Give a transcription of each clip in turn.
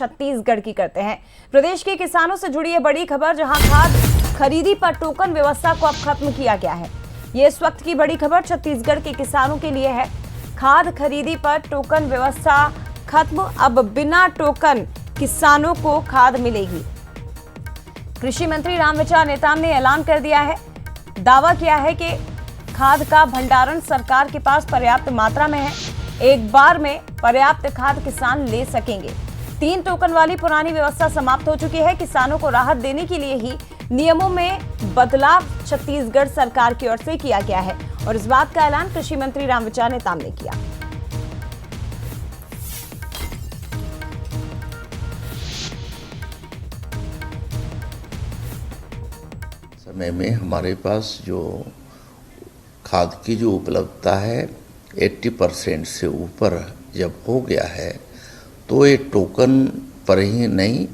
छत्तीसगढ़ की करते हैं। प्रदेश के किसानों से जुड़ी ये बड़ी खबर, जहां खाद खरीदी पर टोकन व्यवस्था को अब खत्म किया गया है। ये इस वक्त की बड़ी खबर छत्तीसगढ़ के किसानों के लिए है। खाद खरीदी पर टोकन व्यवस्था खत्म, अब बिना टोकन किसानों को खाद मिलेगी। कृषि मंत्री रामविचार नेताम ने ऐलान कर दिया है, दावा किया है कि खाद का भंडारण सरकार के पास पर्याप्त मात्रा में है। एक बार में पर्याप्त खाद किसान ले सकेंगे। 3 टोकन वाली पुरानी व्यवस्था समाप्त हो चुकी है। किसानों को राहत देने के लिए ही नियमों में बदलाव छत्तीसगढ़ सरकार की ओर से किया गया है और इस बात का ऐलान कृषि मंत्री रामविचार नेताम ने किया। समय में हमारे पास जो खाद की जो उपलब्धता है 80% से ऊपर जब हो गया है, तो ये टोकन पर ही नहीं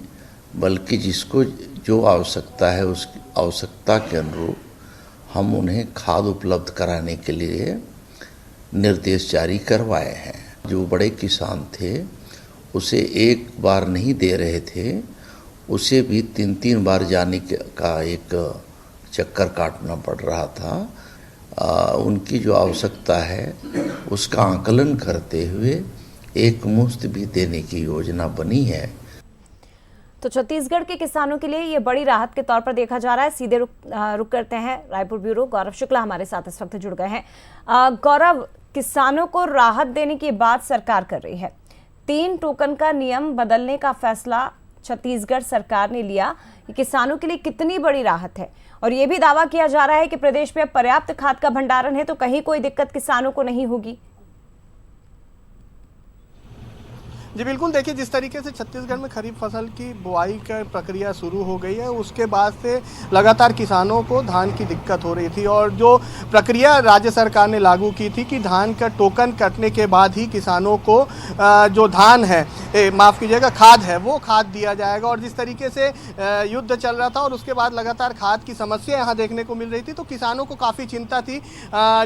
बल्कि जिसको जो आवश्यकता है उस आवश्यकता के अनुरूप हम उन्हें खाद उपलब्ध कराने के लिए निर्देश जारी करवाए हैं। जो बड़े किसान थे उसे एक बार नहीं दे रहे थे, उसे भी 3-3 बार जाने का एक चक्कर काटना पड़ रहा था। उनकी जो आवश्यकता है उसका आकलन करते हुए एक मुश्त भी देने की योजना बनी है। तो छत्तीसगढ़ के किसानों के लिए ये बड़ी राहत के तौर पर देखा जा रहा है। सीधे रुक करते हैं रायपुर ब्यूरो, गौरव शुक्ला हमारे साथ इस वक्त जुड़ गए हैं। गौरव, किसानों को राहत देने की बात सरकार कर रही है, 3 टोकन का नियम बदलने का फैसला छत्तीसगढ़ सरकार ने लिया, ये किसानों के लिए कितनी बड़ी राहत है? और ये भी दावा किया जा रहा है कि प्रदेश में पर्याप्त खाद का भंडारण है, तो कहीं कोई दिक्कत किसानों को नहीं होगी। जी बिल्कुल, देखिए जिस तरीके से छत्तीसगढ़ में खरीफ फसल की बुआई का प्रक्रिया शुरू हो गई है, उसके बाद से लगातार किसानों को धान की दिक्कत हो रही थी और जो प्रक्रिया राज्य सरकार ने लागू की थी कि धान का टोकन कटने के बाद ही किसानों को जो धान है, माफ़ कीजिएगा, खाद है, वो खाद दिया जाएगा। और जिस तरीके से युद्ध चल रहा था और उसके बाद लगातार खाद की समस्या यहाँ देखने को मिल रही थी, तो किसानों को काफ़ी चिंता थी।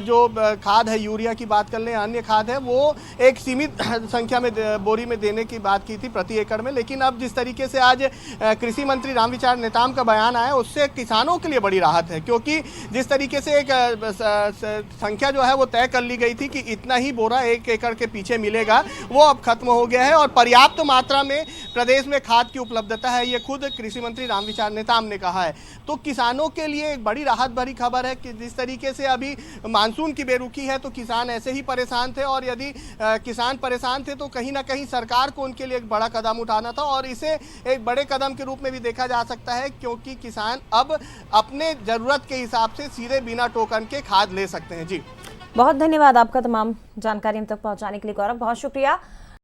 जो खाद है, यूरिया की बात कर लें, अन्य खाद है, वो एक सीमित संख्या में बोरी में देने की बात की थी प्रति एकड़ में। लेकिन अब जिस तरीके से आज कृषि मंत्री रामविचार नेताम का बयान आया, उससे किसानों के लिए बड़ी राहत है, क्योंकि जिस तरीके से एक संख्या जो है वो तय कर ली गई थी कि इतना ही बोरा 1 एकड़ के पीछे मिलेगा, वो अब खत्म हो गया है और पर्याप्त मात्रा में प्रदेश में खाद की उपलब्धता है, ये खुद कृषि मंत्री रामविचार नेताम ने कहा है। तो किसानों के लिए एक बड़ी राहत भरी खबर है कि जिस तरीके से अभी मानसून की बेरुखी है, तो किसान ऐसे ही परेशान थे और यदि किसान परेशान थे तो कहीं ना कहीं सरकार को उनके लिए एक बड़ा कदम उठाना था और इसे एक बड़े कदम के रूप में भी देखा जा सकता है, क्योंकि किसान अब अपने जरूरत के हिसाब से सीधे बिना टोकन के खाद ले सकते हैं। जी बहुत धन्यवाद आपका तमाम जानकारी हम तक पहुंचाने के लिए गौरव, बहुत शुक्रिया।